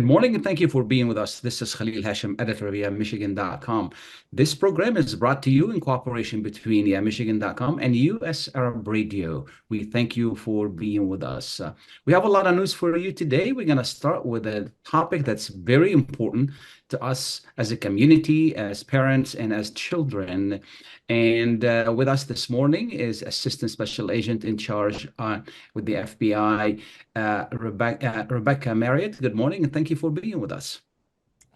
Good morning and thank you for being with us. This is Khalil Hachem, editor of YaMichigan.com. This program is brought to you in cooperation between YaMichigan.com and US Arab Radio. We thank you for being with us. We have a lot of news for you today. We're going to start with a topic that's very important to us as a community, as parents, and as children. And with us this morning is Assistant Special Agent in Charge with the FBI, Rebecca Marriott. Good morning, and thank you for being with us.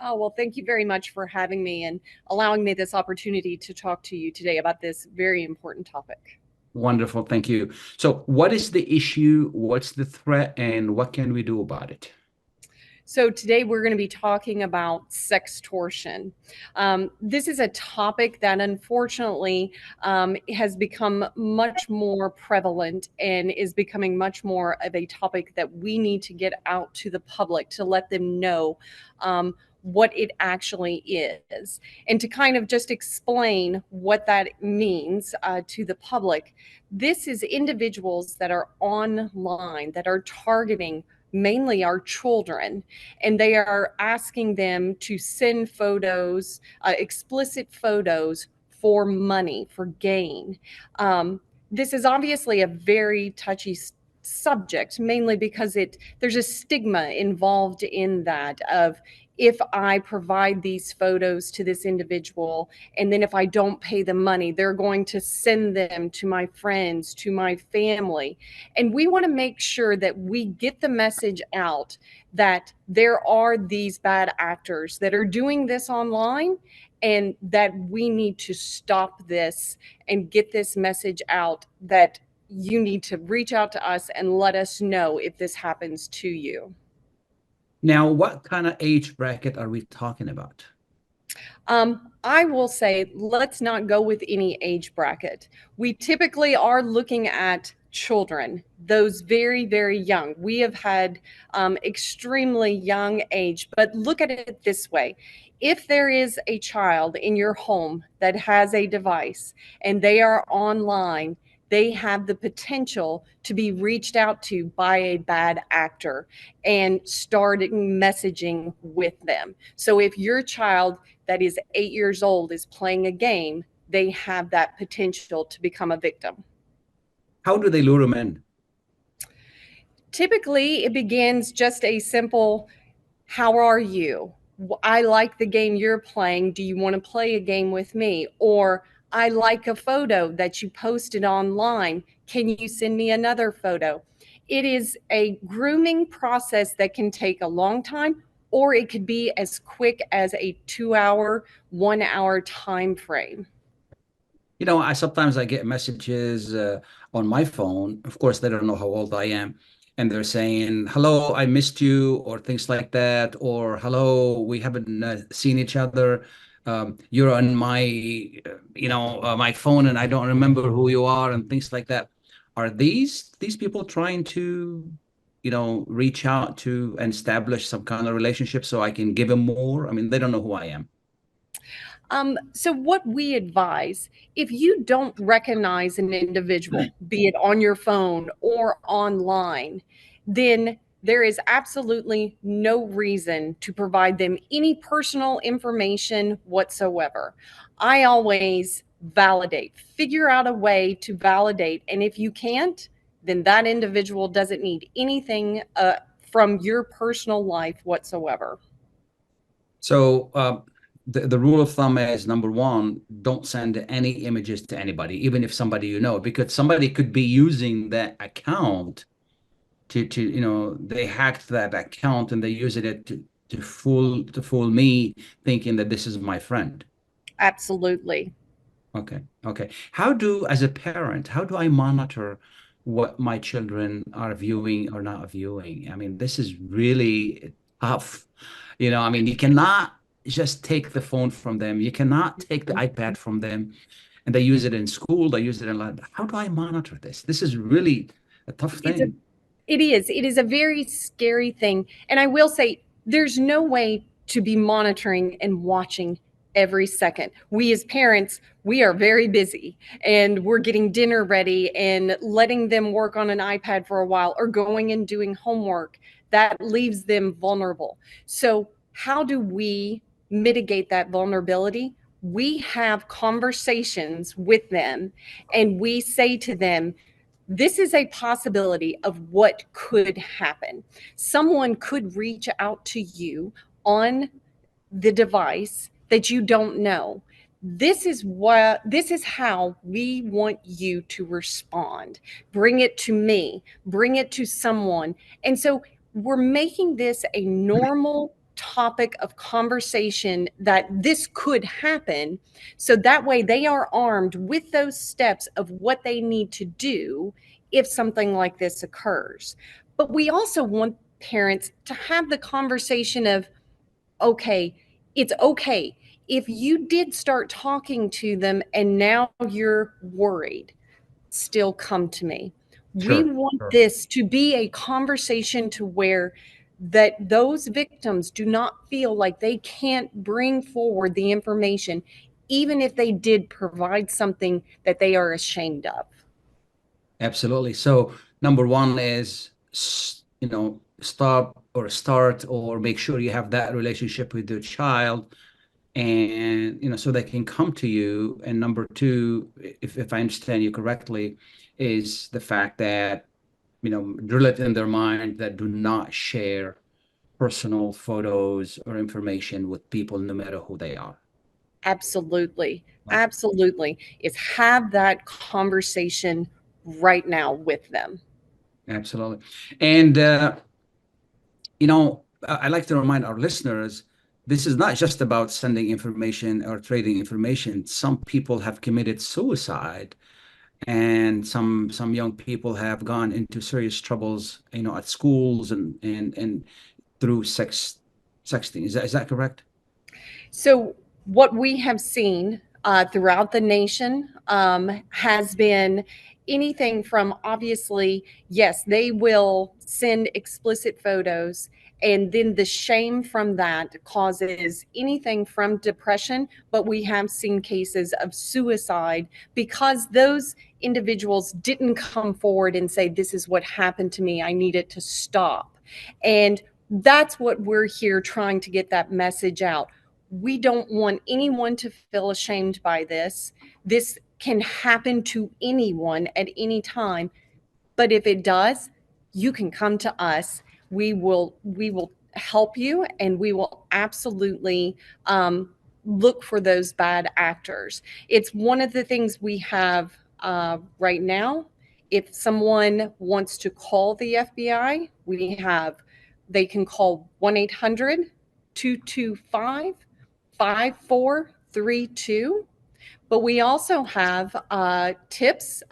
Oh, well, thank you very much for having me and allowing me this opportunity to talk to you today about this very important topic. Wonderful, thank you. So what is the issue, what's the threat, and what can we do about it? So today we're going to be talking about sextortion. This is a topic that unfortunately has become much more prevalent and is becoming much more of a topic that we need to get out to the public to let them know what it actually is. And to kind of just explain what that means to the public, this is individuals that are online that are targeting mainly our children, and they are asking them to send photos, explicit photos for money, for gain. This is obviously a very touchy subject, mainly because there's a stigma involved in that of, if I provide these photos to this individual, and then if I don't pay the money, they're going to send them to my friends, to my family. And we want to make sure that we get the message out that there are these bad actors that are doing this online, and that we need to stop this and get this message out that you need to reach out to us and let us know if this happens to you. Now, what kind of age bracket are we talking about? I will say, let's not go with any age bracket. We typically are looking at children, those very, very young. We have had extremely young age, but look at it this way. If there is a child in your home that has a device and they are online, they have the potential to be reached out to by a bad actor and starting messaging with them. So if your child that is 8 years old is playing a game, they have that potential to become a victim. How do they lure them in? Typically, it begins just a simple, how are you? I like the game you're playing. Do you want to play a game with me? Or I like a photo that you posted online. Can you send me another photo? It is a grooming process that can take a long time, or it could be as quick as a 2-hour, 1-hour time frame. You know, sometimes I get messages on my phone. Of course, they don't know how old I am. And they're saying, hello, I missed you, or things like that. Or, hello, we haven't seen each other. You're on my, my phone and I don't remember who you are, and things like that. Are these people trying to, reach out to and establish some kind of relationship so I can give them more? I mean, they don't know who I am. So what we advise, if you don't recognize an individual, be it on your phone or online, then there is absolutely no reason to provide them any personal information whatsoever. I always validate, figure out a way to validate. And if you can't, then that individual doesn't need anything from your personal life whatsoever. So the rule of thumb is, number one, don't send any images to anybody, even if somebody you know, because somebody could be using that account to they hacked that account and they use it to fool me, thinking that this is my friend. Absolutely. Okay. As a parent, how do I monitor what my children are viewing or not viewing? I mean, this is really tough. I mean, you cannot just take the phone from them. You cannot take the iPad from them. And they use it in school. They use it in life. How do I monitor this? This is really a tough thing. It is a very scary thing. And I will say, there's no way to be monitoring and watching every second. We as parents, we are very busy and we're getting dinner ready and letting them work on an iPad for a while or going and doing homework. that leaves them vulnerable. So how do we mitigate that vulnerability? We have conversations with them and we say to them, this is a possibility of what could happen. Someone could reach out to you on the device that you don't know. This is how we want you to respond. Bring it to me, bring it to someone. And so we're making this a normal topic of conversation that this could happen. So that way they are armed with those steps of what they need to do if something like this occurs. But we also want parents to have the conversation of, okay, it's okay if you did start talking to them and now you're worried, still come to me. We Sure. want Sure. this to be a conversation to where that those victims do not feel like they can't bring forward the information, even if they did provide something that they are ashamed of. Absolutely. So number one is, stop or start or make sure you have that relationship with your child, and so they can come to you. And number two, if I understand you correctly, is the fact that drill it in their mind that do not share personal photos or information with people, no matter who they are. Absolutely. Right. Absolutely. Is have that conversation right now with them. Absolutely. And I like to remind our listeners, this is not just about sending information or trading information. Some people have committed suicide, and some young people have gone into serious troubles, at schools and through sexting. Is that correct? So, what we have seen throughout the nation has been anything from, obviously, yes, they will send explicit photos, and then the shame from that causes anything from depression, but we have seen cases of suicide because those individuals didn't come forward and say, this is what happened to me, I need it to stop. And that's what we're here trying to get that message out. We don't want anyone to feel ashamed by this. This can happen to anyone at any time. But if it does, you can come to us. We will help you, and we will absolutely look for those bad actors. It's one of the things we have right now. If someone wants to call the FBI, they can call 1-800-225-5432. But we also have tips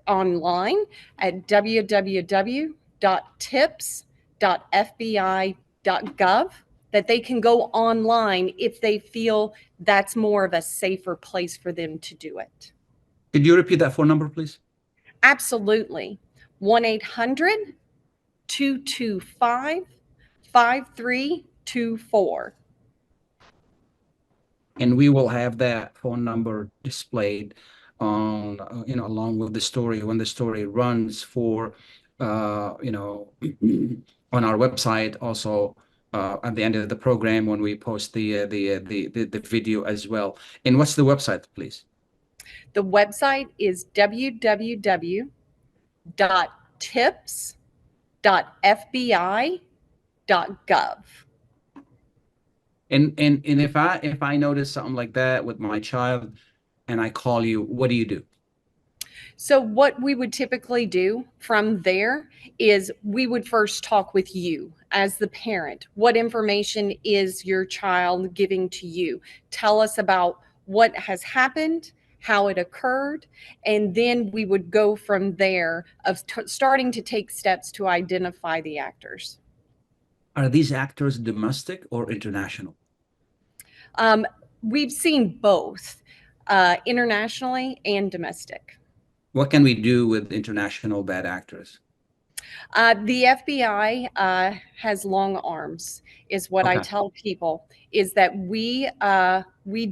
online at www.tips.fbi.gov that they can go online if they feel that's more of a safer place for them to do it. Could you repeat that phone number, please? Absolutely. 1-800-225-5324. And we will have that phone number displayed on, along with the story when the story runs for, on our website. Also, at the end of the program when we post the video as well. And what's the website, please? The website is www.tips.fbi.gov. And if I notice something like that with my child and I call you, what do you do? So what we would typically do from there is we would first talk with you as the parent. What information is your child giving to you? Tell us about what has happened, how it occurred, and then we would go from there of starting to take steps to identify the actors. Are these actors domestic or international? We've seen both internationally and domestic. What can we do with international bad actors? The FBI has long arms, is what I Okay. tell people, is that we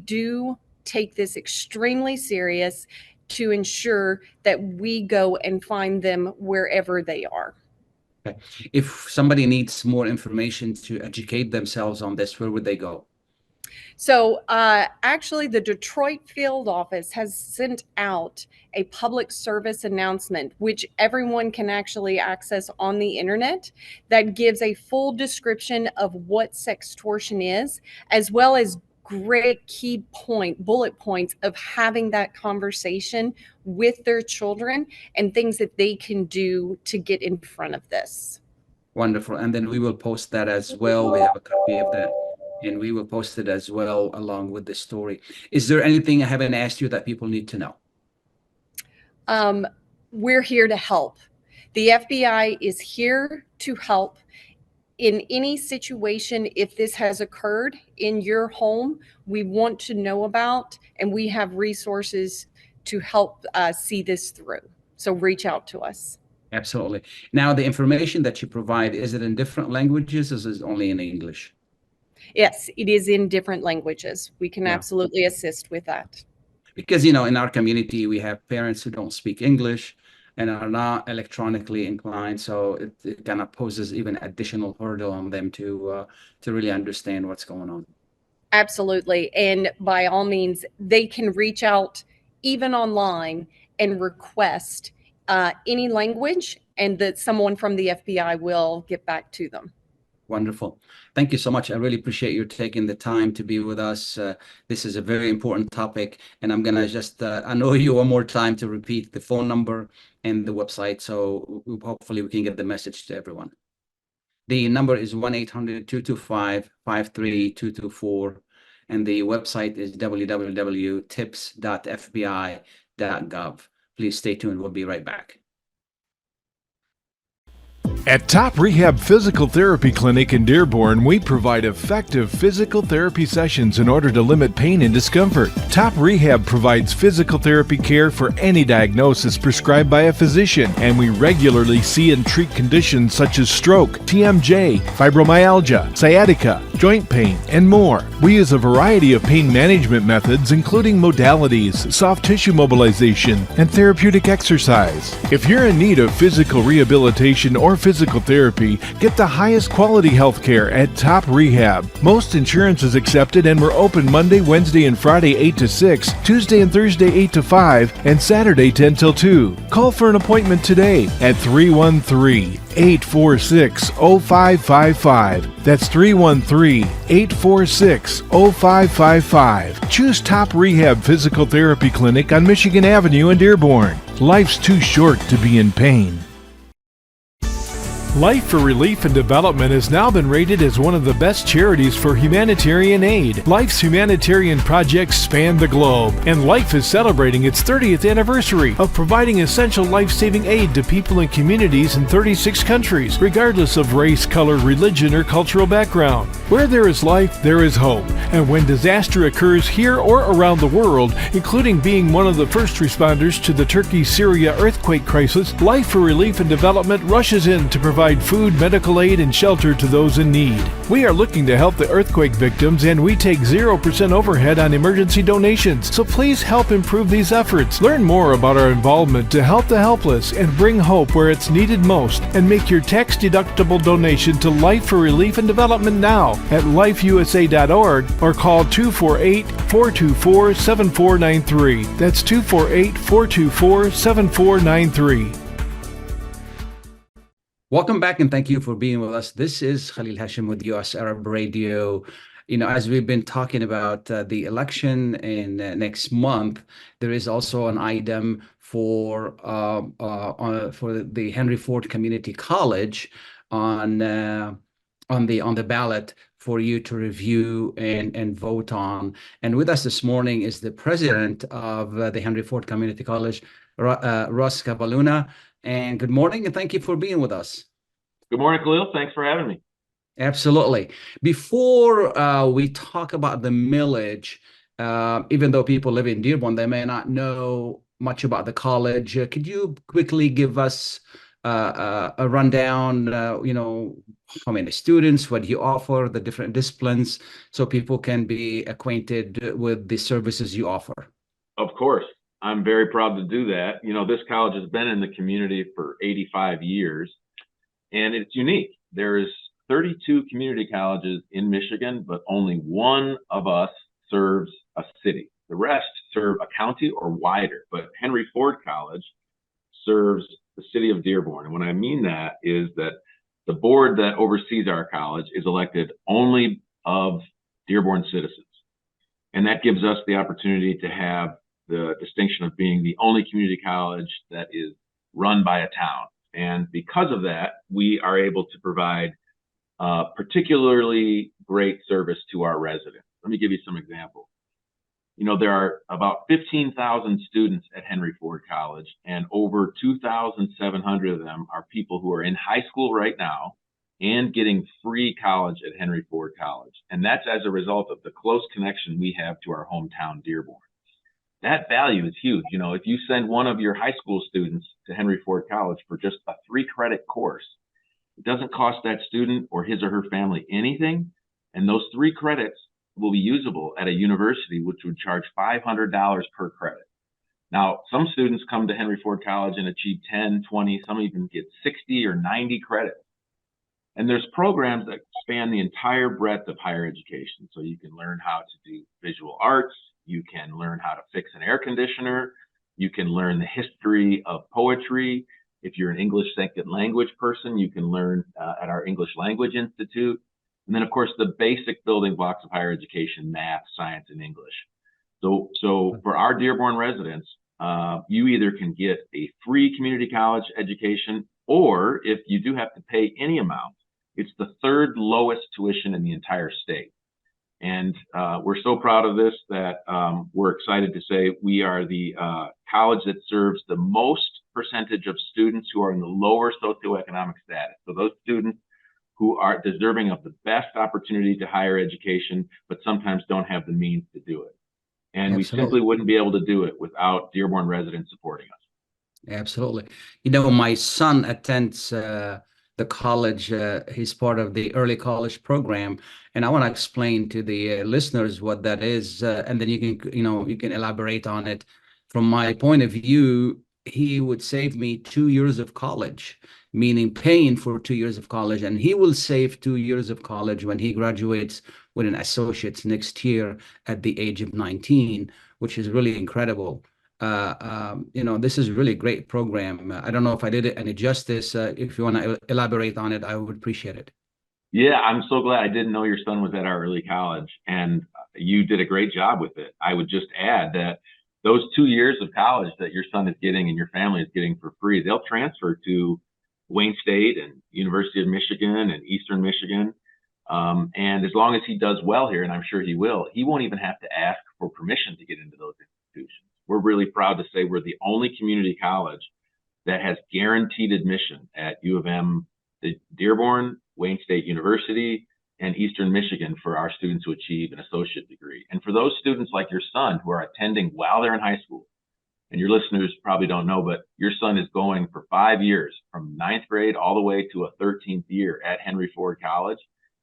do take this extremely serious to ensure that we go and find them wherever they are. Okay. If somebody needs more information to educate themselves on this, where would they go? So actually, the Detroit field office has sent out a public service announcement, which everyone can actually access on the internet, that gives a full description of what sextortion is, as well as great bullet points of having that conversation with their children and things that they can do to get in front of this. Wonderful. And then we will post that as well. We have a copy of that, and we will post it as well along with the story. Is there anything I haven't asked you that people need to know? We're here to help. The FBI is here to help in any situation. If this has occurred in your home, we want to know about, and we have resources to help see this through. So reach out to us. Absolutely. Now, the information that you provide, is it in different languages, or is it only in English? Yes, it is in different languages. We can absolutely assist with that. Because, you know, in our community, we have parents who don't speak English and are not electronically inclined. So it kind of poses even additional hurdle on them to really understand what's going on. Absolutely. And by all means, they can reach out even online and request any language, and that someone from the FBI will get back to them. Wonderful. Thank you so much. I really appreciate you taking the time to be with us. This is a very important topic, and I'm going to just annoy you one more time to repeat the phone number and the website, so hopefully we can get the message to everyone. The number is 1-800-225-53224, and the website is www.tips.fbi.gov. Please stay tuned. We'll be right back. At Top Rehab Physical Therapy Clinic in Dearborn, we provide effective physical therapy sessions in order to limit pain and discomfort. Top Rehab provides physical therapy care for any diagnosis prescribed by a physician, and we regularly see and treat conditions such as stroke, TMJ, fibromyalgia, sciatica, joint pain, and more. We use a variety of pain management methods, including modalities, soft tissue mobilization, and therapeutic exercise. If you're in need of physical rehabilitation or physical therapy, get the highest quality health care at Top Rehab. Most insurance is accepted, and we're open Monday, Wednesday, and Friday 8 to 6, Tuesday and Thursday 8 to 5, and Saturday 10 till 2. Call for an appointment today at 313-846-0555. That's 313-846-0555. Choose Top Rehab Physical Therapy Clinic on Michigan Avenue in Dearborn. Life's too short to be in pain. Life for Relief and Development has now been rated as one of the best charities for humanitarian aid. Life's humanitarian projects span the globe, and Life is celebrating its 30th anniversary of providing essential life-saving aid to people and communities in 36 countries, regardless of race, color, religion, or cultural background. Where there is life, there is hope. And when disaster occurs here or around the world, including being one of the first responders to the Turkey-Syria earthquake crisis, Life for Relief and Development rushes in to provide food, medical aid, and shelter to those in need. We are looking to help the earthquake victims, and we take 0% overhead on emergency donations. So please help improve these efforts. Learn more about our involvement to help the helpless and bring hope where it's needed most, and make your tax-deductible donation to Life for Relief and Development now at lifeusa.org, or call 248-424-7493. That's 248-424-7493. Welcome back, and thank you for being with us. This is Khalil Hachem with US Arab Radio. You know, as we've been talking about the election in next month, there is also an item for the Henry Ford Community College on the ballot for you to review and vote on. And with us this morning is the president of the Henry Ford Community College, Russ Kavalhuna. And good morning, and thank you for being with us. Good morning, Khalil. Thanks for having me. Absolutely. Before we talk about the millage, even though people live in Dearborn, they may not know much about the college. Could you quickly give us a rundown, you know, how many students, what you offer, the different disciplines, so people can be acquainted with the services you offer? Of course. I'm very proud to do that. You know, this college has been in the community for 85 years. And it's unique. There's 32 community colleges in Michigan, but only one of us serves a city. The rest serve a county or wider, but Henry Ford College serves the city of Dearborn. And what I mean that is that the board that oversees our college is elected only of Dearborn citizens. And that gives us the opportunity to have the distinction of being the only community college that is run by a town. And because of that, we are able to provide particularly great service to our residents. Let me give you some examples. You know, there are about 15,000 students at Henry Ford College, and over 2,700 of them are people who are in high school right now and getting free college at Henry Ford College. And that's as a result of the close connection we have to our hometown, Dearborn. That value is huge. You know, if you send one of your high school students to Henry Ford College for just a 3-credit course, it doesn't cost that student or his or her family anything. And those 3 credits will be usable at a university, which would charge $500 per credit. Now, some students come to Henry Ford College and achieve 10, 20, some even get 60 or 90 credits. And there's programs that span the entire breadth of higher education. So you can learn how to do visual arts, you can learn how to fix an air conditioner, you can learn the history of poetry. If you're an English second language person, you can learn at our English Language Institute. And then, of course, the basic building blocks of higher education, math, science, and English. So for our Dearborn residents, you either can get a free community college education, or if you do have to pay any amount, it's the 3rd lowest tuition in the entire state. And we're so proud of this that we're excited to say we are the college that serves the most percentage of students who are in the lower socioeconomic status. So those students who are deserving of the best opportunity to higher education, but sometimes don't have the means to do it. And Absolutely. We simply wouldn't be able to do it without Dearborn residents supporting us. Absolutely. You know, my son attends the college. He's part of the early college program, and I want to explain to the listeners what that is, and then you can elaborate on it. From my point of view, he would save me 2 years of college, meaning paying for 2 years of college, and he will save 2 years of college when he graduates with an associate's next year at the age of 19, which is really incredible. This is a really great program. I don't know if I did it any justice. If you want to elaborate on it, I would appreciate it. Yeah, I'm so glad. I didn't know your son was at our early college, and you did a great job with it. I would just add that those 2 years of college that your son is getting and your family is getting for free, they'll transfer to Wayne State and University of Michigan and Eastern Michigan. And as long as he does well here, and I'm sure he will, he won't even have to ask for permission to get into those institutions. We're really proud to say we're the only community college that has guaranteed admission at U of M, Dearborn, Wayne State University, and Eastern Michigan for our students who achieve an associate degree. And for those students like your son who are attending while they're in high school, and your listeners probably don't know, but your son is going for 5 years from 9th grade all the way to a 13th year at Henry Ford College.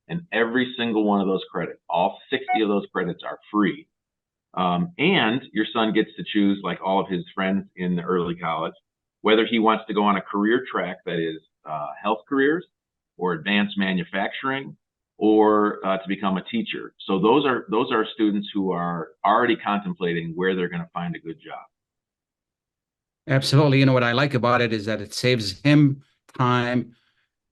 And every single one of those credits, all 60 of those credits are free. And your son gets to choose, like all of his friends in the early college, whether he wants to go on a career track that is health careers or advanced manufacturing, or to become a teacher. So those are students who are already contemplating where they're going to find a good job. Absolutely. You know, what I like about it is that it saves him time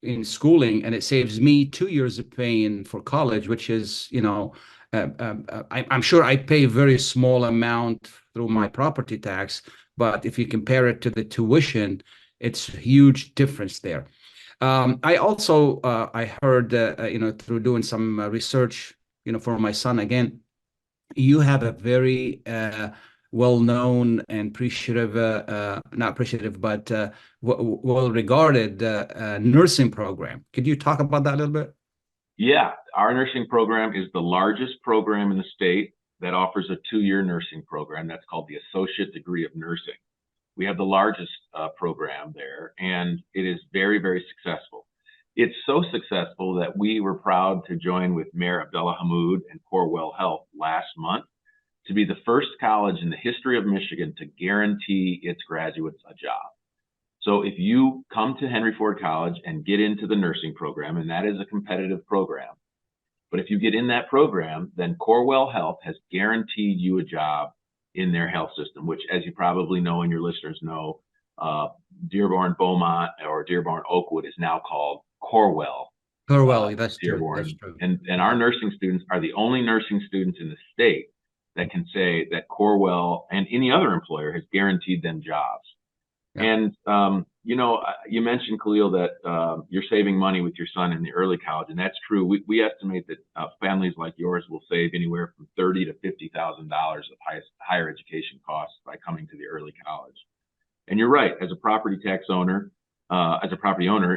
in schooling, and it saves me 2 years of paying for college, which is, I'm sure I pay a very small amount through my property tax, but if you compare it to the tuition, it's a huge difference there. I also, I heard, through doing some research, for my son, again, you have a very well-known and appreciative, not appreciative, but well-regarded nursing program. Could you talk about that a little bit? Yeah, our nursing program is the largest program in the state that offers a 2-year nursing program. That's called the Associate Degree of Nursing. We have the largest program there, and it is very, very successful. It's so successful that we were proud to join with Mayor Abdullah Hammoud and Corewell Health last month to be the first college in the history of Michigan to guarantee its graduates a job. So if you come to Henry Ford College and get into the nursing program, and that is a competitive program, but if you get in that program, then Corewell Health has guaranteed you a job in their health system, which, as you probably know and your listeners know, Dearborn Beaumont or Dearborn Oakwood is now called Corewell. Corewell, that's Dearborn. True. That's true. And our nursing students are the only nursing students in the state that can say that Corewell and any other employer has guaranteed them jobs. Yeah. And, you know, you mentioned, Khalil, that you're saving money with your son in the early college, and that's true. We estimate that families like yours will save anywhere from $30,000 to $50,000 of higher education costs by coming to the early college. And you're right, as a property owner,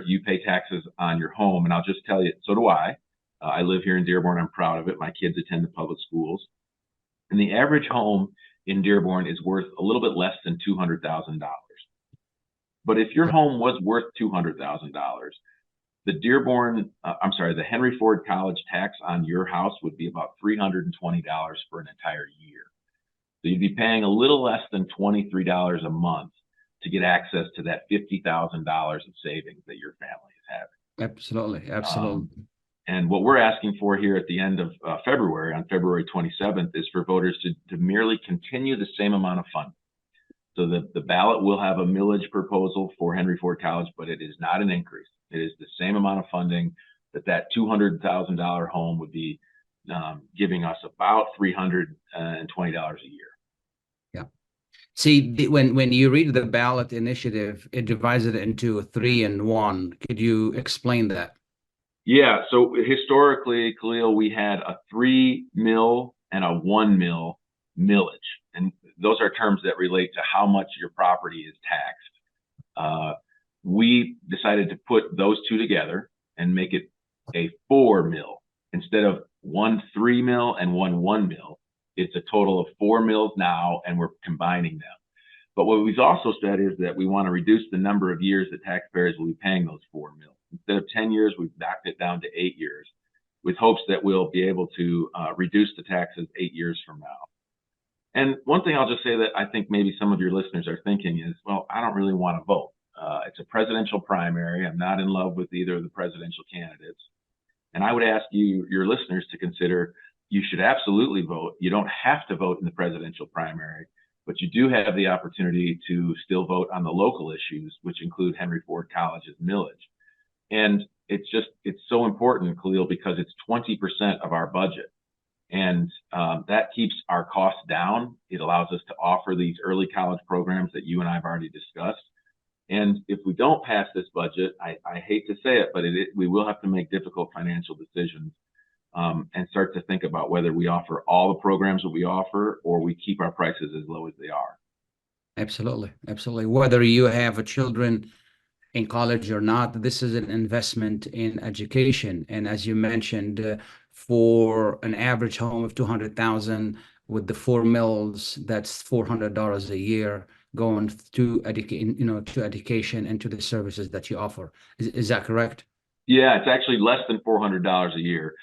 you pay taxes on your home. And I'll just tell you, so do I. I live here in Dearborn. I'm proud of it. My kids attend the public schools. And the average home in Dearborn is worth a little bit less than $200,000. But if your home was worth $200,000, the Henry Ford College tax on your house would be about $320 for an entire year. So you'd be paying a little less than $23 a month to get access to that $50,000 of savings that your family is having. Absolutely, absolutely. And what we're asking for here at the end of February, on February 27th, is for voters to merely continue the same amount of funding. So the ballot will have a millage proposal for Henry Ford College, but it is not an increase. It is the same amount of funding that $200,000 home would be giving us, about $320 a year. Yeah. See, when you read the ballot initiative, it divides it into 3 and 1. Could you explain that? Yeah. So historically, Khalil, we had a 3 mil and a 1 mil millage. And those are terms that relate to how much your property is taxed. We decided to put those two together and make it a 4 mil. Instead of 1 3 mil and 1 1 mil, it's a total of 4 mils now, and we're combining them. But what we've also said is that we want to reduce the number of years that taxpayers will be paying those 4 mils. Instead of 10 years, we've backed it down to 8 years, with hopes that we'll be able to reduce the taxes 8 years from now. And one thing I'll just say that I think maybe some of your listeners are thinking is, well, I don't really want to vote. It's a presidential primary. I'm not in love with either of the presidential candidates. And I would ask you, your listeners, to consider you should absolutely vote. You don't have to vote in the presidential primary, but you do have the opportunity to still vote on the local issues, which include Henry Ford College's millage. And it's so important, Khalil, because it's 20% of our budget. And that keeps our costs down. It allows us to offer these early college programs that you and I have already discussed. And if we don't pass this budget, I hate to say it, but we will have to make difficult financial decisions and start to think about whether we offer all the programs that we offer or we keep our prices as low as they are. Absolutely. Absolutely. Whether you have children in college or not, this is an investment in education. And as you mentioned, for an average home of $200,000 with the 4 mils, that's $400 a year going to education and to the services that you offer. Is that correct? Yeah, it's actually less than $400 a year.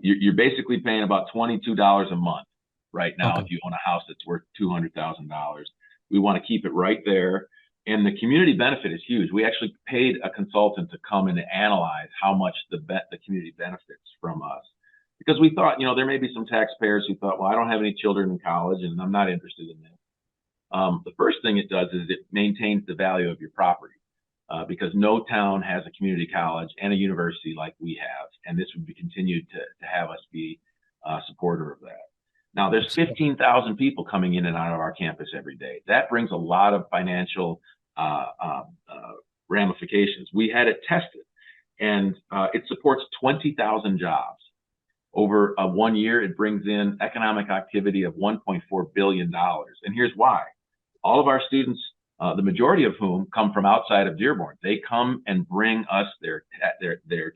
You're basically paying about $22 a month right now. Okay. If you own a house that's worth $200,000. We want to keep it right there. And the community benefit is huge. We actually paid a consultant to come in and analyze how much the community benefits from us. Because we thought, there may be some taxpayers who thought, well, I don't have any children in college and I'm not interested in this. The first thing it does is it maintains the value of your property because no town has a community college and a university like we have. And this would be continued to have us be a supporter of that. Now, there's 15,000 people coming in and out of our campus every day. That brings a lot of financial ramifications. We had it tested, and it supports 20,000 jobs. Over 1 year, it brings in economic activity of $1.4 billion. And here's why. All of our students, the majority of whom come from outside of Dearborn, they come and bring us their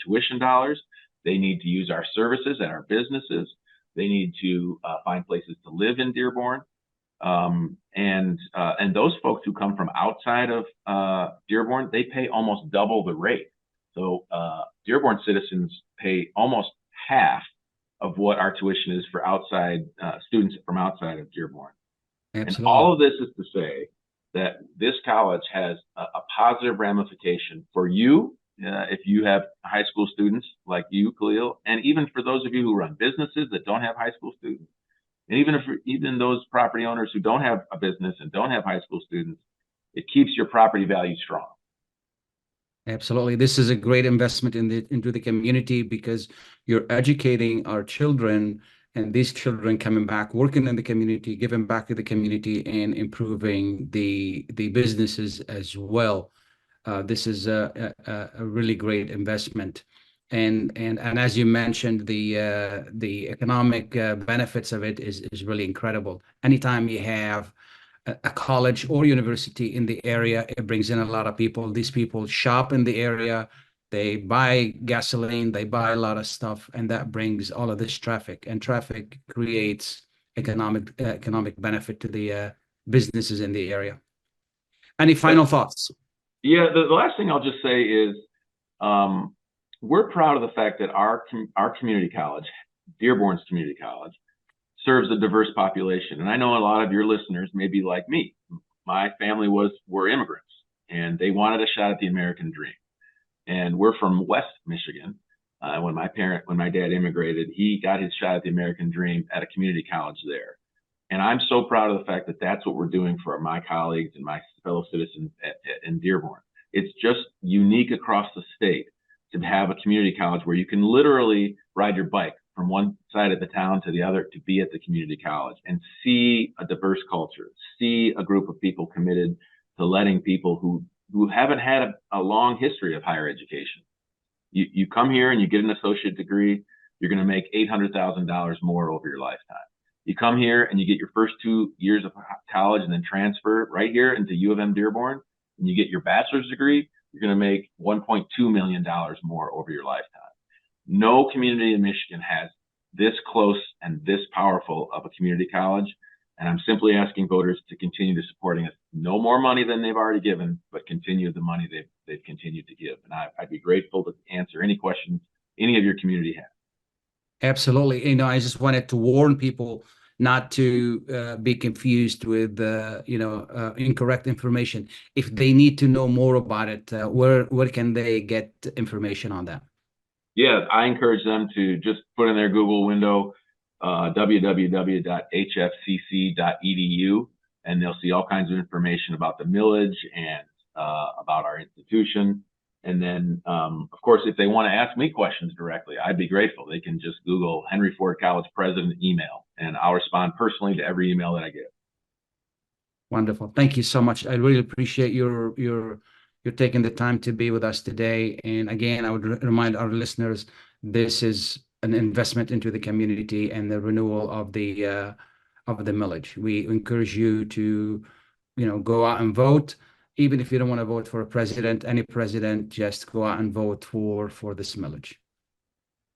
tuition dollars. They need to use our services at our businesses. They need to find places to live in Dearborn. And those folks who come from outside of Dearborn, they pay almost double the rate. So Dearborn citizens pay almost half of what our tuition is for outside students from outside of Dearborn. Absolutely. And all of this is to say that this college has a positive ramification for you, if you have high school students like you, Khalil, and even for those of you who run businesses that don't have high school students, and even those property owners who don't have a business and don't have high school students, it keeps your property value strong. Absolutely. This is a great investment into the community, because you're educating our children, and these children coming back, working in the community, giving back to the community, and improving the businesses as well. This is a really great investment. And as you mentioned, the economic benefits of it is really incredible. Anytime you have a college or university in the area, it brings in a lot of people. These people shop in the area, they buy gasoline, they buy a lot of stuff, and that brings all of this traffic. And traffic creates economic benefit to the businesses in the area. Any final thoughts? Yeah, the last thing I'll just say is we're proud of the fact that our community college, Dearborn's community college, serves a diverse population. And I know a lot of your listeners may be like me. My family were immigrants, and they wanted a shot at the American dream. And we're from West Michigan. When my dad immigrated, he got his shot at the American dream at a community college there. And I'm so proud of the fact that that's what we're doing for my colleagues and my fellow citizens in Dearborn. It's just unique across the state to have a community college where you can literally ride your bike from one side of the town to the other to be at the community college and see a diverse culture, see a group of people committed to letting people who haven't had a long history of higher education. You come here and you get an associate degree, you're going to make $800,000 more over your lifetime. You come here and you get your first 2 years of college and then transfer right here into U of M Dearborn, and you get your bachelor's degree, you're going to make $1.2 million more over your lifetime. No community in Michigan has this close and this powerful of a community college. And I'm simply asking voters to continue to supporting us. No more money than they've already given, but continue the money they've continued to give. And I'd be grateful to answer any questions any of your community has. Absolutely. I just wanted to warn people not to be confused with incorrect information. If they need to know more about it, where can they get information on that? Yeah, I encourage them to just put in their Google window www.hfcc.edu, and they'll see all kinds of information about the millage and about our institution. And then, of course, if they want to ask me questions directly, I'd be grateful. They can just Google Henry Ford College President email, and I'll respond personally to every email that I get. Wonderful. Thank you so much. I really appreciate your taking the time to be with us today. And again, I would remind our listeners, this is an investment into the community and the renewal of the millage. We encourage you to, go out and vote. Even if you don't want to vote for a president, any president, just go out and vote for this millage.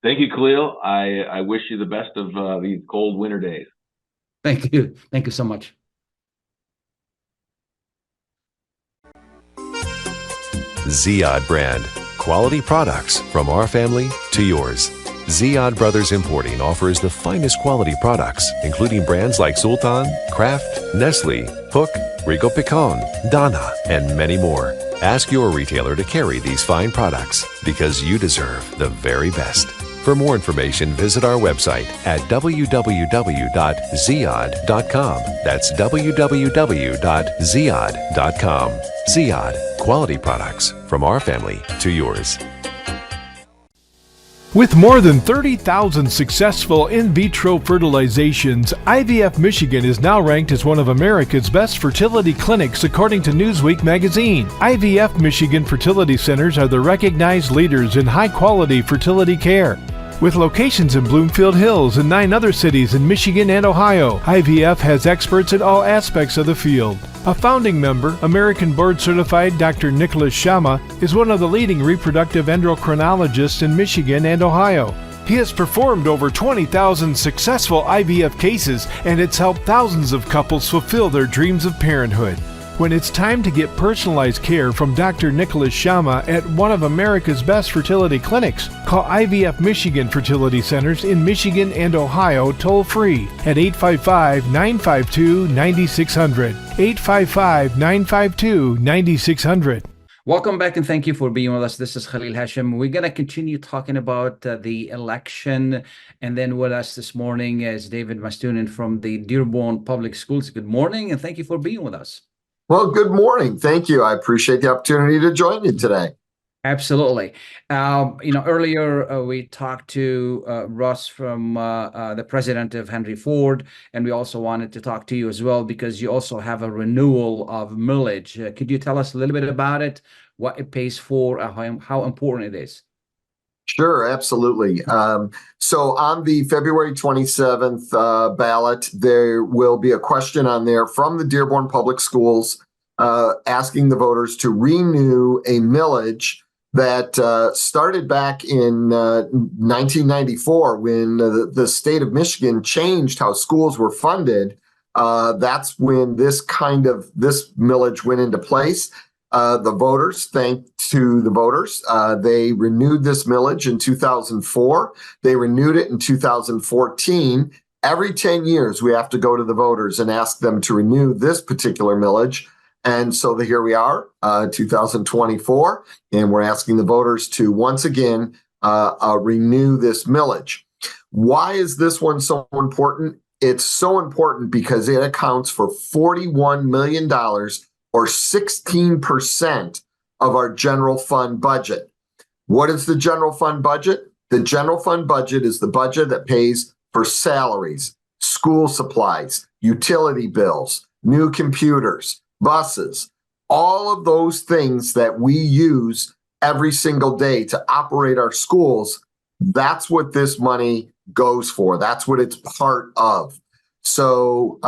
Thank you, Khalil. I wish you the best of these cold winter days. Thank you. Thank you so much. Ziyad brand. Quality products from our family to yours. Ziyad Brothers Importing offers the finest quality products, including brands like Sultan, Kraft, Nestle, Hook, Rico Picon, Donna, and many more. Ask your retailer to carry these fine products because you deserve the very best. For more information, visit our website at www.ziyad.com. That's www.ziyad.com. Ziyad, quality products from our family to yours. With more than 30,000 successful in vitro fertilizations, IVF Michigan is now ranked as one of America's best fertility clinics according to Newsweek magazine. IVF Michigan fertility centers are the recognized leaders in high-quality fertility care. With locations in Bloomfield Hills and 9 other cities in Michigan and Ohio, IVF has experts in all aspects of the field. A founding member, American board-certified Dr. Nicholas Shama, is one of the leading reproductive endocrinologists in Michigan and Ohio. He has performed over 20,000 successful IVF cases, and it's helped thousands of couples fulfill their dreams of parenthood. when it's time to get personalized care from Dr. Nicholas Shama at one of America's best fertility clinics. Call IVF Michigan Fertility Centers in Michigan and Ohio toll-free at 855-952-9600. 855-952-9600. Welcome back and thank you for being with us. This is Khalil Hachem. We're going to continue talking about the election. And then with us this morning is David Mustonen from the Dearborn Public Schools. Good morning and thank you for being with us. Well, good morning. Thank you. I appreciate the opportunity to join you today. Absolutely. Earlier we talked to Russ from the president of Henry Ford, and we also wanted to talk to you as well because you also have a renewal of millage. Could you tell us a little bit about it, what it pays for, how important it is? Sure, absolutely. So on the February 27th ballot, there will be a question on there from the Dearborn Public Schools asking the voters to renew a millage that started back in 1994 when the state of Michigan changed how schools were funded. That's when this millage went into place. The voters, thanks to the voters, they renewed this millage in 2004. They renewed it in 2014. Every 10 years, we have to go to the voters and ask them to renew this particular millage. And so here we are, 2024, and we're asking the voters to once again renew this millage. Why is this one so important? It's so important because it accounts for $41 million or 16% of our general fund budget. What is the general fund budget? The general fund budget is the budget that pays for salaries, school supplies, utility bills, new computers, buses, all of those things that we use every single day to operate our schools. That's what this money goes for. That's what it's part of. So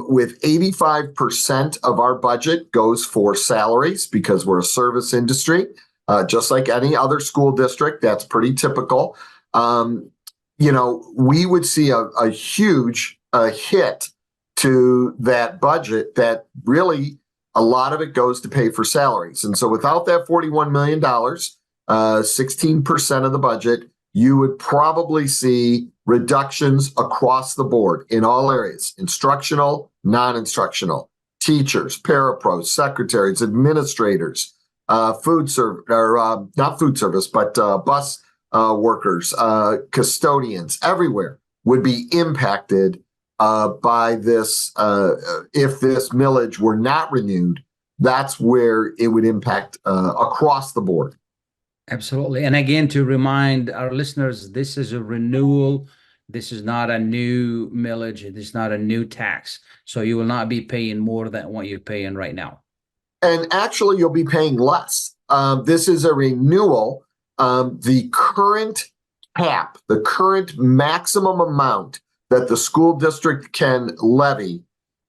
with 85% of our budget goes for salaries because we're a service industry, just like any other school district. That's pretty typical. We would see a huge hit to that budget that really a lot of it goes to pay for salaries. And so without that $41 million, 16% of the budget, you would probably see reductions across the board in all areas: instructional, non-instructional, teachers, parapros, secretaries, administrators, not food service, but bus workers, custodians, everywhere would be impacted by this. If this millage were not renewed, that's where it would impact across the board. Absolutely. And again, to remind our listeners, this is a renewal. This is not a new millage. It is not a new tax. So you will not be paying more than what you're paying right now. And actually, you'll be paying less. This is a renewal. The current cap, the current maximum amount that the school district can levy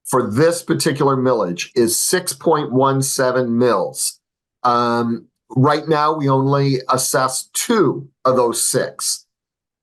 for this particular millage is 6.17 mils. Right now, we only assess 2 of those 6.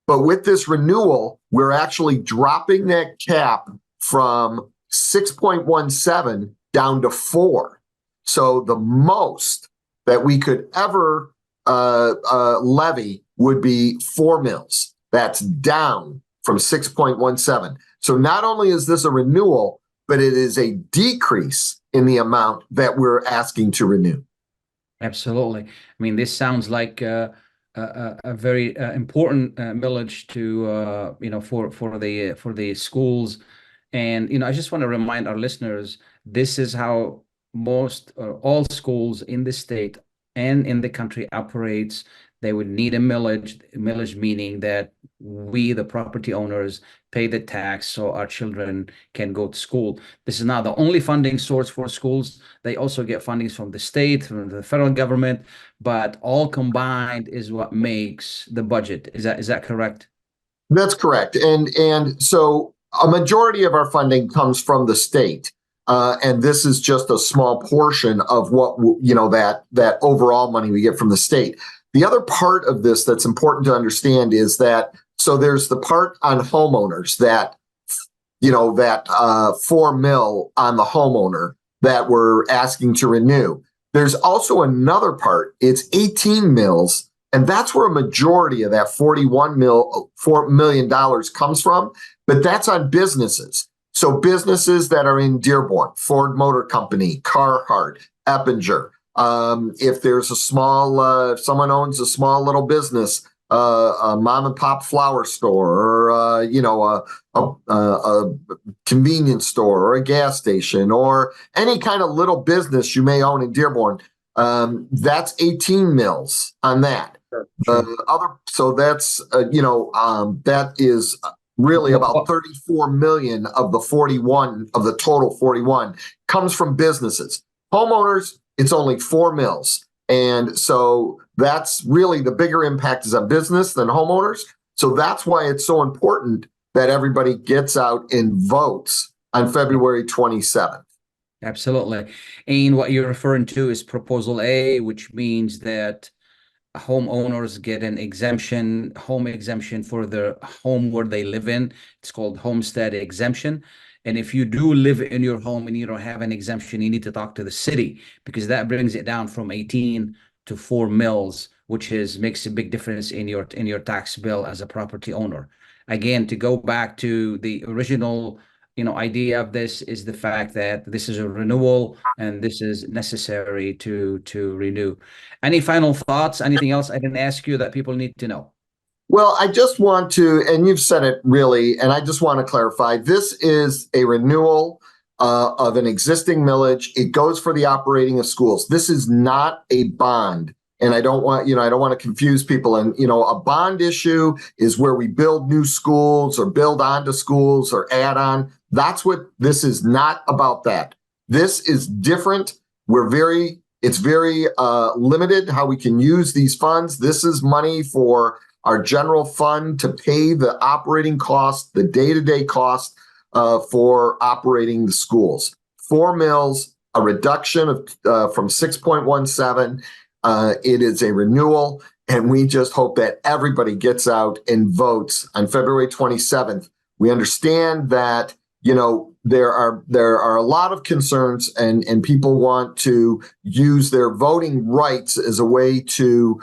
But with this renewal, we're actually dropping that cap from 6.17 down to 4. So the most that we could ever levy would be 4 mils. That's down from 6.17. So not only is this a renewal, but it is a decrease in the amount that we're asking to renew. Absolutely. I mean, this sounds like a very important millage to for the schools. And I just want to remind our listeners, this is how most or all schools in the state and in the country operates. They would need a millage meaning that we, the property owners, pay the tax so our children can go to school. This is not the only funding source for schools. They also get fundings from the state, from the federal government, but all combined is what makes the budget. Is that correct? That's correct. And so a majority of our funding comes from the state. And this is just a small portion of what, that overall money we get from the state. The other part of this that's important to understand is that, so there's the part on homeowners that, that 4 mil on the homeowner. that we're asking to renew. There's also another part. It's 18 mills, and that's where a majority of that $4 million comes from, but that's on businesses. So businesses that are in Dearborn, Ford Motor Company, Carhartt, Eppinger. If there's a small, if someone owns a small little business, a mom and pop flower store, or a convenience store, or a gas station, or any kind of little business you may own in Dearborn, that's 18 mills on that. So that's that is really about 34 million of the 41 of the total 41 comes from businesses. Homeowners, it's only 4 mills. And so that's really the bigger impact is on business than homeowners. So that's why it's so important that everybody gets out and votes on February 27th. Absolutely. And what you're referring to is Proposal A, which means that homeowners get an exemption, home exemption for their home where they live in. It's called homestead exemption. And if you do live in your home and you don't have an exemption, you need to talk to the city, because that brings it down from 18 to 4 mills, which makes a big difference in your tax bill as a property owner. Again, to go back to the original idea of this is the fact that this is a renewal and this is necessary to renew. Any final thoughts? Anything else I didn't ask you that people need to know? Well, I just want to, and you've said it really, and I just want to clarify, this is a renewal of an existing millage. It goes for the operating of schools. This is not a bond. And I don't want to confuse people. And, a bond issue is where we build new schools or build onto schools or add on. That's what this is not about that. This is different. It's very limited how we can use these funds. This is money for our general fund to pay the operating cost, the day-to-day cost for operating the schools. 4 mills, a reduction of from 6.17. It is a renewal, and we just hope that everybody gets out and votes on February 27th. We understand that, there are a lot of concerns and people want to use their voting rights as a way to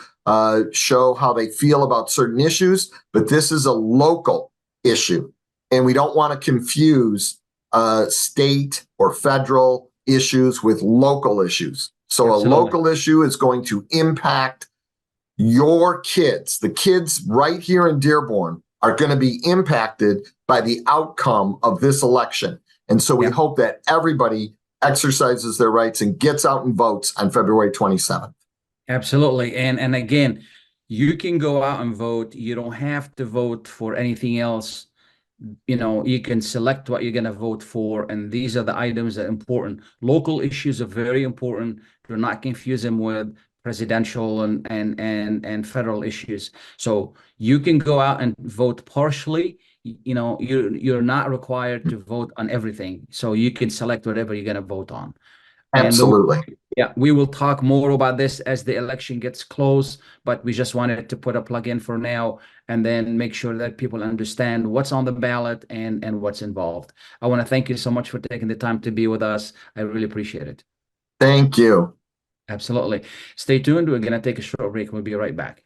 show how they feel about certain issues, but this is a local issue, and we don't want to confuse state or federal issues with local issues. So Absolutely. A local issue is going to impact your kids. The kids right here in Dearborn are going to be impacted by the outcome of this election. And so we hope that everybody exercises their rights and gets out and votes on February 27th. Absolutely. And again, you can go out and vote. You don't have to vote for anything else. You can select what you're going to vote for. And these are the items that are important. Local issues are very important. Do not confuse them with presidential and federal issues. So you can go out and vote partially. You're not required to vote on everything. So you can select whatever you're going to vote on. Absolutely. We will talk more about this as the election gets close, but we just wanted to put a plug in for now and then make sure that people understand what's on the ballot and what's involved. I want to thank you so much for taking the time to be with us. I really appreciate it. Thank you. Absolutely. Stay tuned. We're going to take a short break. We'll be right back.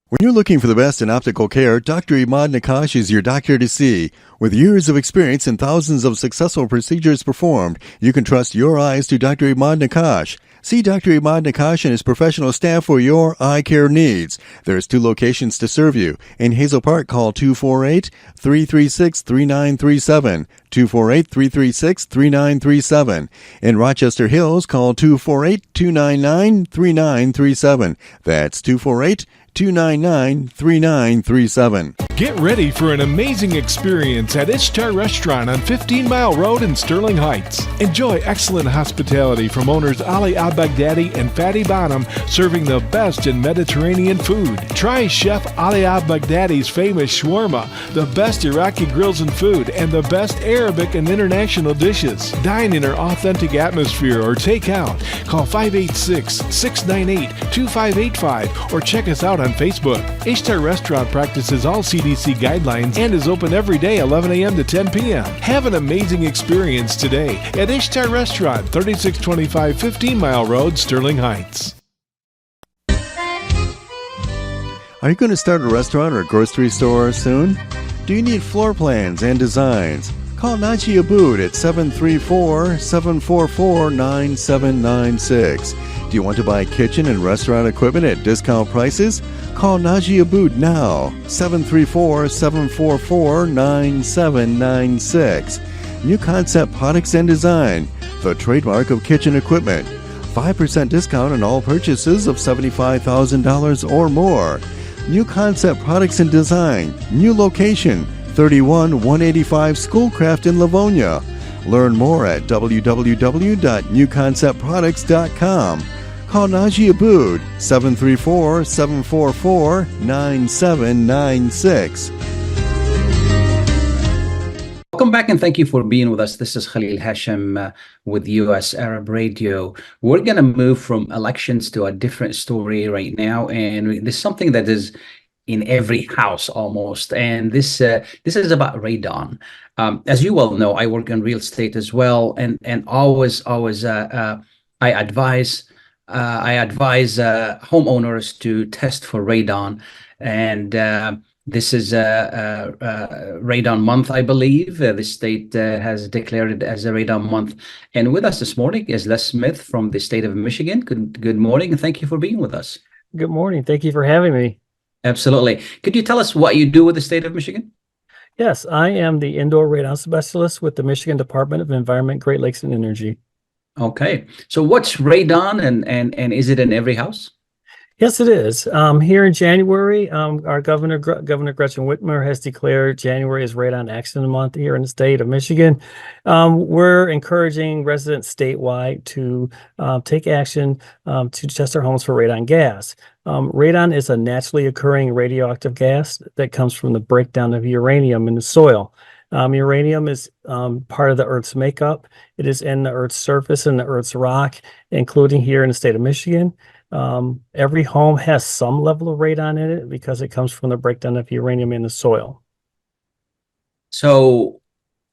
When you're looking for the best in optical care, Dr. Imad Nakash is your doctor to see. With years of experience and thousands of successful procedures performed, you can trust your eyes to Dr. Imad Nakash. See Dr. Imad Nakash and his professional staff for your eye care needs. There's 2 locations to serve you. In Hazel Park, call 248-336-3937. 248-336-3937. In Rochester Hills, call 248-299-3937. That's 248-299-3937. Get ready for an amazing experience at Ishtar Restaurant on 15 Mile Road in Sterling Heights. Enjoy excellent hospitality from owners Ali Al-Baghdadi and Fatty Bonham, serving the best in Mediterranean food. Try Chef Ali Al-Baghdadi's famous shawarma, the best Iraqi grills and food, and the best Arabic and international dishes. Dine in our authentic atmosphere or take out. Call 586-698-2585 or check us out on Facebook. Ishtar Restaurant practices all CDC guidelines and is open every day 11 a.m. to 10 p.m. Have an amazing experience today at Ishtar Restaurant, 3625 15 Mile Road, Sterling Heights. Are you going to start a restaurant or grocery store soon? Do you need floor plans and designs? Call Najee Abood at 734-744-9796. Do you want to buy kitchen and restaurant equipment at discount prices? Call Najee Abood now, 734-744-9796. New Concept Products and Design, the trademark of kitchen equipment. 5% discount on all purchases of $75,000 or more. New Concept Products and Design, new location, 31185 Schoolcraft in Livonia. Learn more at www.newconceptproducts.com. Call Najee Abood, 734-744-9796. Welcome back and thank you for being with us. This is Khalil Hachem with US Arab Radio. We're going to move from elections to a different story right now, and there's something that is in every house almost, and this is about radon. As you well know, I work in real estate as well, and always I advise homeowners to test for radon, and this is Radon Month, I believe. The state has declared it as a Radon Month. And with us this morning is Les Smith from the state of Michigan. Good morning, and thank you for being with us. Good morning. Thank you for having me. Absolutely. Could you tell us what you do with the state of Michigan? Yes, I am the indoor radon specialist with the Michigan Department of Environment, Great Lakes, and Energy. Okay. So what's radon, and is it in every house? Yes, it is. Here in January, our Governor Gretchen Whitmer has declared January as Radon Action Month here in the state of Michigan. We're encouraging residents statewide to take action to test their homes for radon gas. Radon is a naturally occurring radioactive gas that comes from the breakdown of uranium in the soil. Uranium is part of the Earth's makeup. It is in the Earth's surface and the Earth's rock, including here in the state of Michigan. Every home has some level of radon in it because it comes from the breakdown of uranium in the soil. So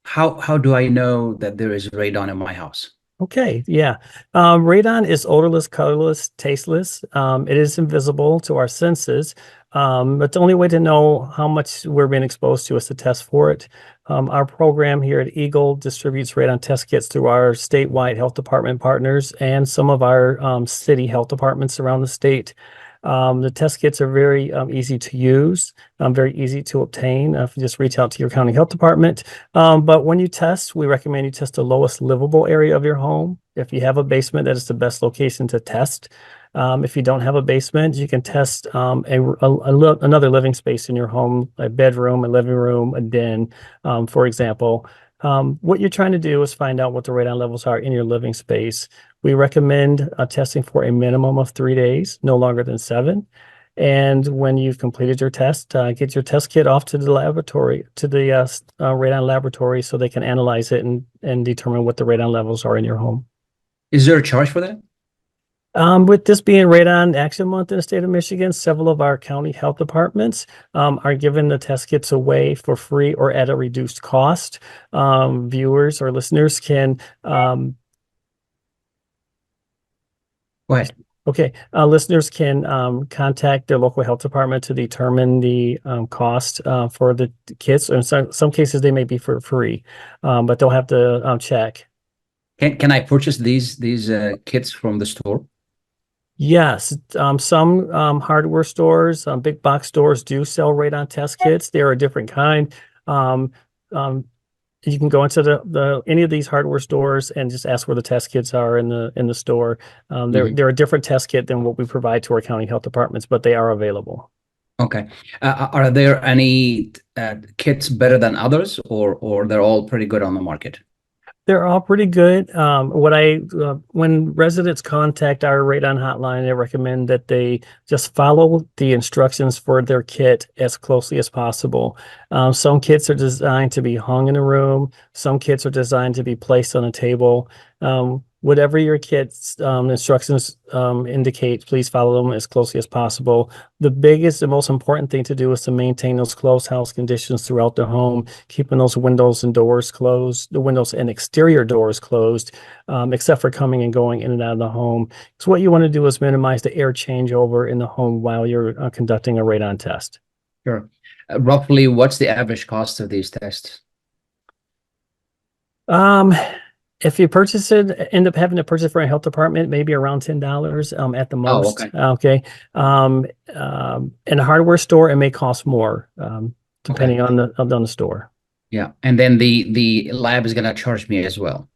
how do I know that there is radon in my house? Okay, yeah. Radon is odorless, colorless, tasteless. It is invisible to our senses. But the only way to know how much we're being exposed to is to test for it. Our program here at Eagle distributes radon test kits through our statewide health department partners and some of our city health departments around the state. The test kits are very easy to use, very easy to obtain if you just reach out to your county health department. But when you test, we recommend you test the lowest livable area of your home. If you have a basement, that is the best location to test. If you don't have a basement, you can test another living space in your home, a bedroom, a living room, a den, for example. What you're trying to do is find out what the radon levels are in your living space. We recommend testing for a minimum of 3 days, no longer than 7. And when you've completed your test, get your test kit off to the laboratory, to the radon laboratory, so they can analyze it and determine what the radon levels are in your home. Is there a charge for that? With this being Radon Action Month in the state of Michigan, several of our county health departments are giving the test kits away for free or at a reduced cost. Viewers or listeners can Go ahead. Okay, listeners can contact their local health department to determine the cost for the kits. In some cases, they may be for free, but they'll have to check. Can I purchase these kits from the store? Yes, some hardware stores, big box stores do sell radon test kits. They're a different kind. You can go into any of these hardware stores and just ask where the test kits are in the store. They're a different test kit than what we provide to our county health departments, but they are available. Okay. Are there any kits better than others, or they're all pretty good on the market? They're all pretty good. When residents contact our radon hotline, I recommend that they just follow the instructions for their kit as closely as possible. Some kits are designed to be hung in a room. Some kits are designed to be placed on a table. whatever your kid's instructions indicate, please follow them as closely as possible. The biggest and most important thing to do is to maintain those closed house conditions throughout the home, keeping those windows and doors closed, the windows and exterior doors closed, except for coming and going in and out of the home. So what you want to do is minimize the air changeover in the home while you're conducting a radon test. Sure. Roughly, what's the average cost of these tests? If you purchase it, end up having to purchase for a health department, maybe around $10 at the most. Okay. In a hardware store, it may cost more, depending on the store. Yeah, and then the lab is gonna charge me as well.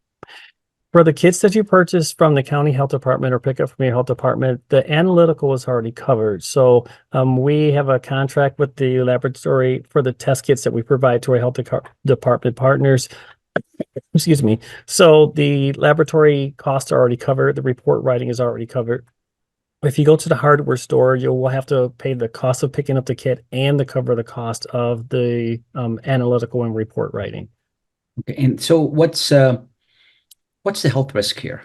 For the kits that you purchase from the county health department or pick up from your health department, the analytical is already covered. So we have a contract with the laboratory for the test kits that we provide to our health department partners. Excuse me. So the laboratory costs are already covered. The report writing is already covered. If you go to the hardware store, you will have to pay the cost of picking up the kit and to cover the cost of the analytical and report writing. Okay, and so what's the health risk here?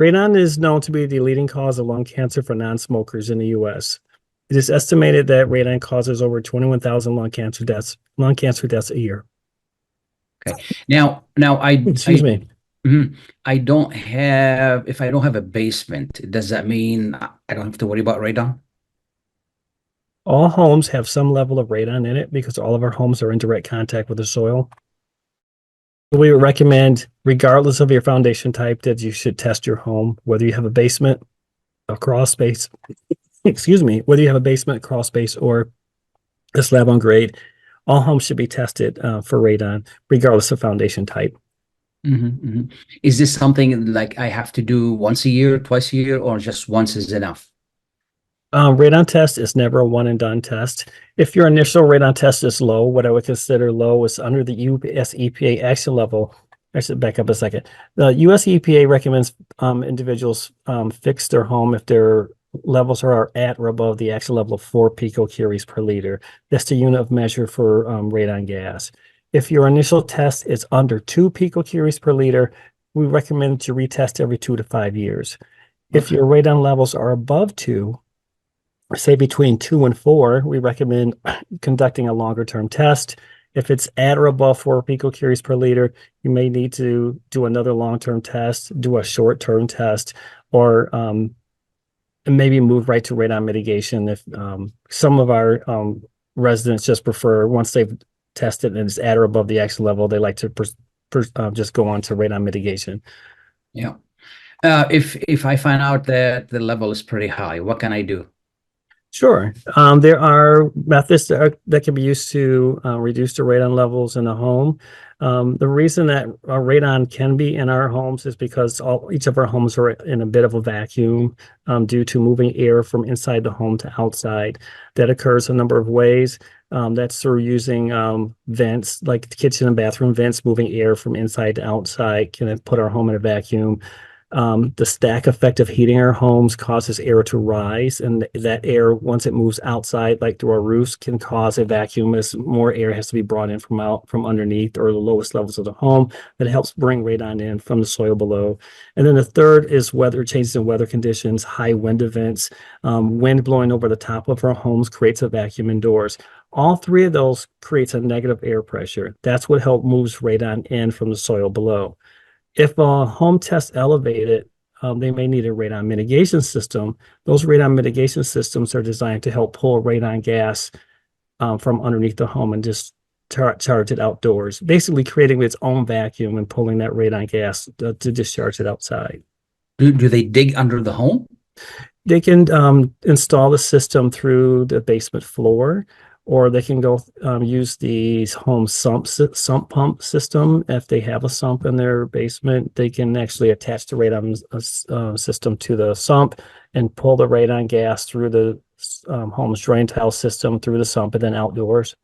Radon is known to be the leading cause of lung cancer for non-smokers in the U.S. It is estimated that radon causes over 21,000 lung cancer deaths a year. Okay. Now Excuse me. I don't have, if I don't have a basement, does that mean I don't have to worry about radon? All homes have some level of radon in it because all of our homes are in direct contact with the soil. We would recommend, regardless of your foundation type, that you should test your home, whether you have a basement, a crawl space, whether you have a basement, crawl space, or a slab on grade. All homes should be tested for radon, regardless of foundation type. Is this something like I have to do once a year, twice a year, or just once is enough? Radon test is never a one and done test. If your initial radon test is low, what I would consider low is under the US EPA action level. I should back up a second. The US EPA recommends individuals fix their home if their levels are at or above the action level of 4 picocuries per liter. That's the unit of measure for radon gas. If your initial test is under 2 picocuries per liter, we recommend to retest every 2 to 5 years. If your radon levels are above 2, or say between 2 and 4, we recommend conducting a longer term test. If it's at or above 4 picocuries per liter, you may need to do another long-term test, do a short-term test, or maybe move right to radon mitigation. If some of our residents just prefer, once they've tested and it's at or above the action level, they like to just go on to radon mitigation. Yeah. If I find out that the level is pretty high, what can I do? Sure. There are methods that can be used to reduce the radon levels in the home. The reason that radon can be in our homes is because each of our homes are in a bit of a vacuum due to moving air from inside the home to outside. That occurs a number of ways. That's through using vents, like kitchen and bathroom vents, moving air from inside to outside can put our home in a vacuum. The stack effect of heating our homes causes air to rise, and that air, once it moves outside, like through our roofs, can cause a vacuum as more air has to be brought in from underneath or the lowest levels of the home. That helps bring radon in from the soil below. And then the third is weather changes in weather conditions, high wind events. Wind blowing over the top of our homes creates a vacuum indoors. All three of those creates a negative air pressure. That's what helps moves radon in from the soil below. If a home test elevated, they may need a radon mitigation system. Those radon mitigation systems are designed to help pull radon gas from underneath the home and just charge it outdoors, basically creating its own vacuum and pulling that radon gas to discharge it outside. Do they dig under the home? They can install the system through the basement floor, or they can go use the home sump pump system. If they have a sump in their basement, they can actually attach the radon system to the sump and pull the radon gas through the home's drain tile system through the sump and then outdoors.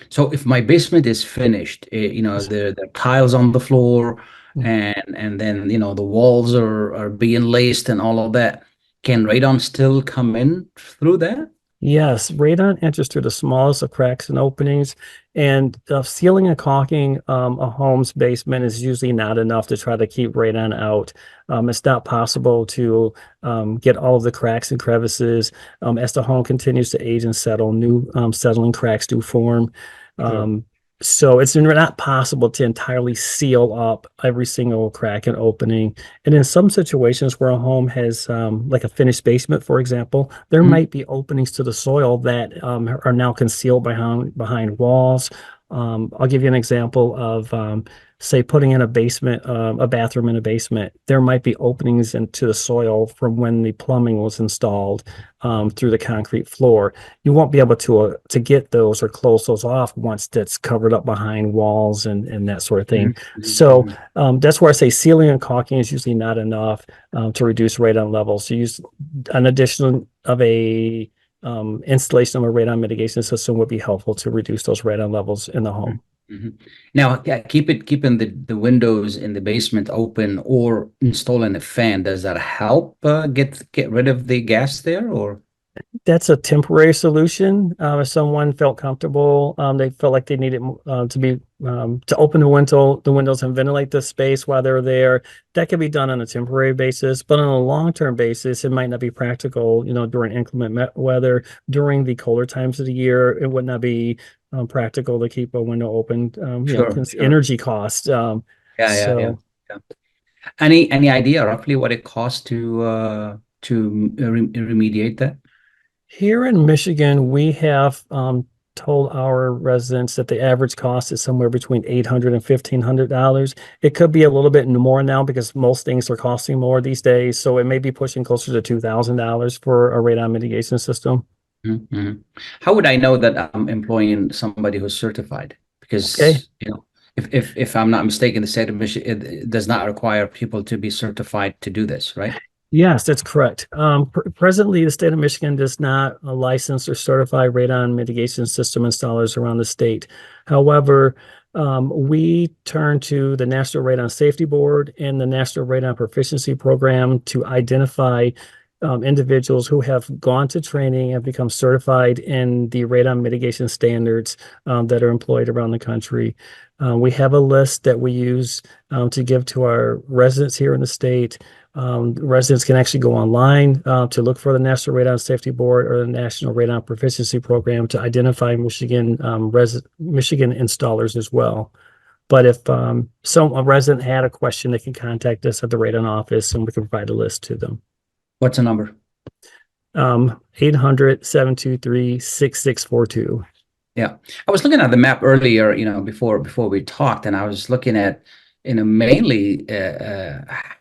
So if my basement is finished, the tiles on the floor and then, the walls are being laced and all of that, can radon still come in through that? Yes, radon enters through the smallest of cracks and openings, and sealing and caulking a home's basement is usually not enough to try to keep radon out. It's not possible to get all of the cracks and crevices. As the home continues to age and settle, new settling cracks do form. Sure. So it's not possible to entirely seal up every single crack and opening. And in some situations where a home has like a finished basement, for example, there Mhm. might be openings to the soil that are now concealed behind walls. I'll give you an example of say putting in a basement, a bathroom in a basement. There might be openings into the soil from when the plumbing was installed through the concrete floor. You won't be able to get those or close those off once that's covered up behind walls and that sort of thing. Mhm. So Mhm. that's where I say sealing and caulking is usually not enough to reduce radon levels. You use an addition of a installation of a radon mitigation system would be helpful to reduce those radon levels in the home. Mhm. Now, yeah, keeping the windows in the basement open or installing a fan, does that help get rid of the gas there, or? That's a temporary solution. If someone felt comfortable, they felt like they needed to open the windows and ventilate the space while they're there. That can be done on a temporary basis, but on a long-term basis, it might not be practical. During inclement weather, during the colder times of the year, it would not be practical to keep a window open. Sure, sure. Energy costs. Yeah, yeah, yeah. So. Yeah. Any idea roughly what it costs to remediate that? Here in Michigan, we have told our residents that the average cost is somewhere between $800 and $1,500. It could be a little bit more now because most things are costing more these days. So it may be pushing closer to $2,000 for a radon mitigation system. Mhm. How would I know that I'm employing somebody who's certified? Okay. Because, if I'm not mistaken, the state of Michigan it does not require people to be certified to do this, right? Yes, that's correct. Presently, the state of Michigan does not license or certify radon mitigation system installers around the state. However, we turn to the National Radon Safety Board and the National Radon Proficiency Program to identify individuals who have gone to training and become certified in the radon mitigation standards that are employed around the country. We have a list that we use to give to our residents here in the state. Residents can actually go online to look for the National Radon Safety Board or the National Radon Proficiency Program to identify Michigan installers as well. But if a resident had a question, they can contact us at the radon office and we can provide a list to them. What's the number? 800-723-6642. Yeah. I was looking at the map earlier, before we talked, and I was looking at, mainly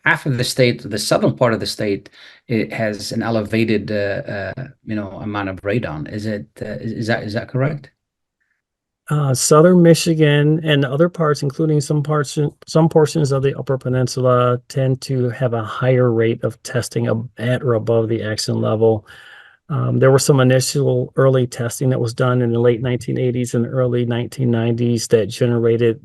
half of the state, the southern part of the state, it has an elevated, amount of radon. Is that correct? Southern Michigan and other parts, including some portions of the Upper Peninsula, tend to have a higher rate of testing at or above the accident level. There was some initial early testing that was done in the late 1980s and early 1990s that generated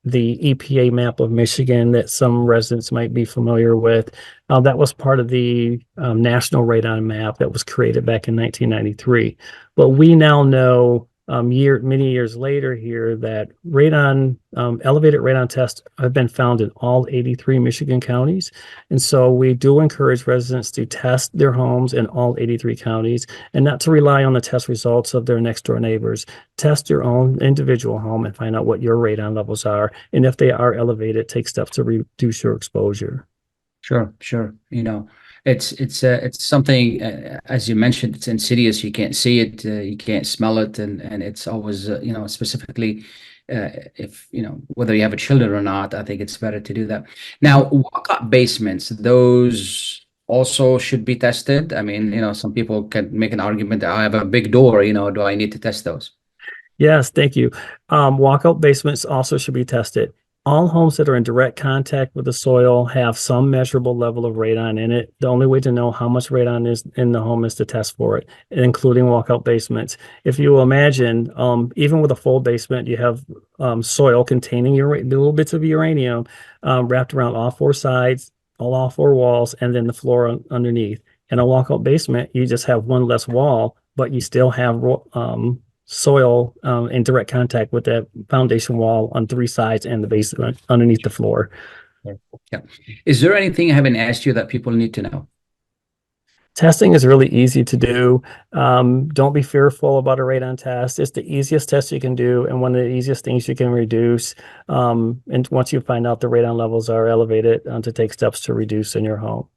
the EPA map of Michigan that some residents might be familiar with. That was part of the national radon map that was created back in 1993. But we now know many years later here that elevated radon tests have been found in all 83 Michigan counties. And so we do encourage residents to test their homes in all 83 counties and not to rely on the test results of their next door neighbors. Test your own individual home and find out what your radon levels are. And if they are elevated, take steps to reduce your exposure. Sure. It's something, as you mentioned, it's insidious. You can't see it, you can't smell it, and it's always, specifically, if whether you have a children or not, I think it's better to do that. Now, walk-up basements, those also should be tested. I mean, some people can make an argument that I have a big door, do I need to test those? Yes, thank you. Walkout basements also should be tested. All homes that are in direct contact with the soil have some measurable level of radon in it. The only way to know how much radon is in the home is to test for it, including walkout basements. If you imagine, even with a full basement, you have soil containing little bits of uranium wrapped around all four sides, all four walls, and then the floor underneath. In a walkout basement, you just have one less wall but you still have soil in direct contact with that foundation wall on 3 sides and the basement underneath the floor. Yeah. Is there anything I haven't asked you that people need to know? Testing is really easy to do. Don't be fearful about a radon test. It's the easiest test you can do and one of the easiest things you can reduce. And once you find out the radon levels are elevated, to take steps to reduce in your home.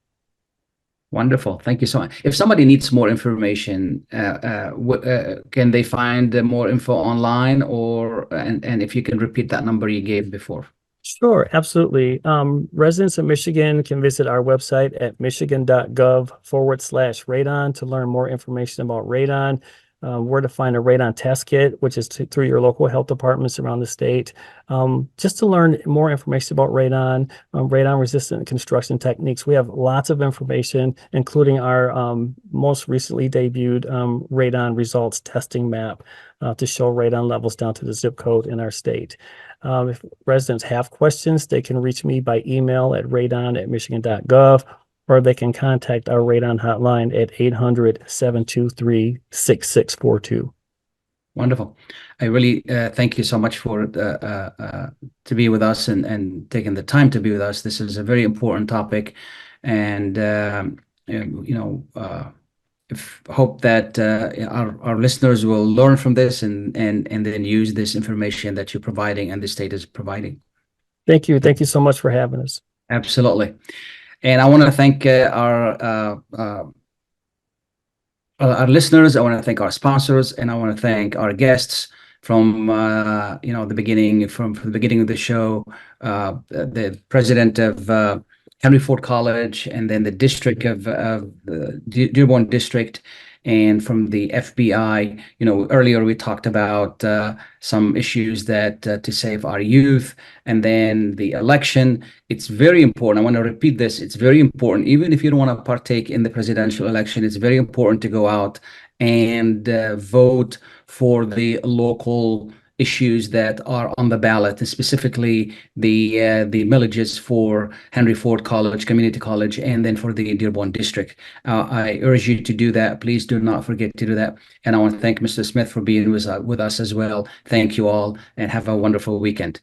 Wonderful. Thank you so much. If somebody needs more information, can they find more info online, and if you can repeat that number you gave before? Sure, absolutely. Residents of Michigan can visit our website at michigan.gov/radon to learn more information about radon, where to find a radon test kit, which is through your local health departments around the state. Just to learn more information about radon, radon-resistant construction techniques. We have lots of information, including our most recently debuted radon results testing map to show radon levels down to the zip code in our state. If residents have questions, they can reach me by email at radon@michigan.gov, or they can contact our radon hotline at 800-723-6642. Wonderful. I really thank you so much for to be with us and taking the time to be with us. This is a very important topic, and hope that our listeners will learn from this and then use this information that you're providing and the state is providing. Thank you. Thank you so much for having us. Absolutely. And I want to thank our listeners. I want to thank our sponsors, and I want to thank our guests from the beginning of the show, the president of Henry Ford College, and then the district of the Dearborn district, and from the FBI. Earlier we talked about some issues that to save our youth, and then the election. It's very important. I want to repeat this. It's very important. Even if you don't want to partake in the presidential election, it's very important to go out and vote for the local issues that are on the ballot, and specifically the millages for Henry Ford College, Community College, and then for the Dearborn district. I urge you to do that. Please do not forget to do that. And I want to thank Mr. Smith for being with us as well. Thank you all, and have a wonderful weekend.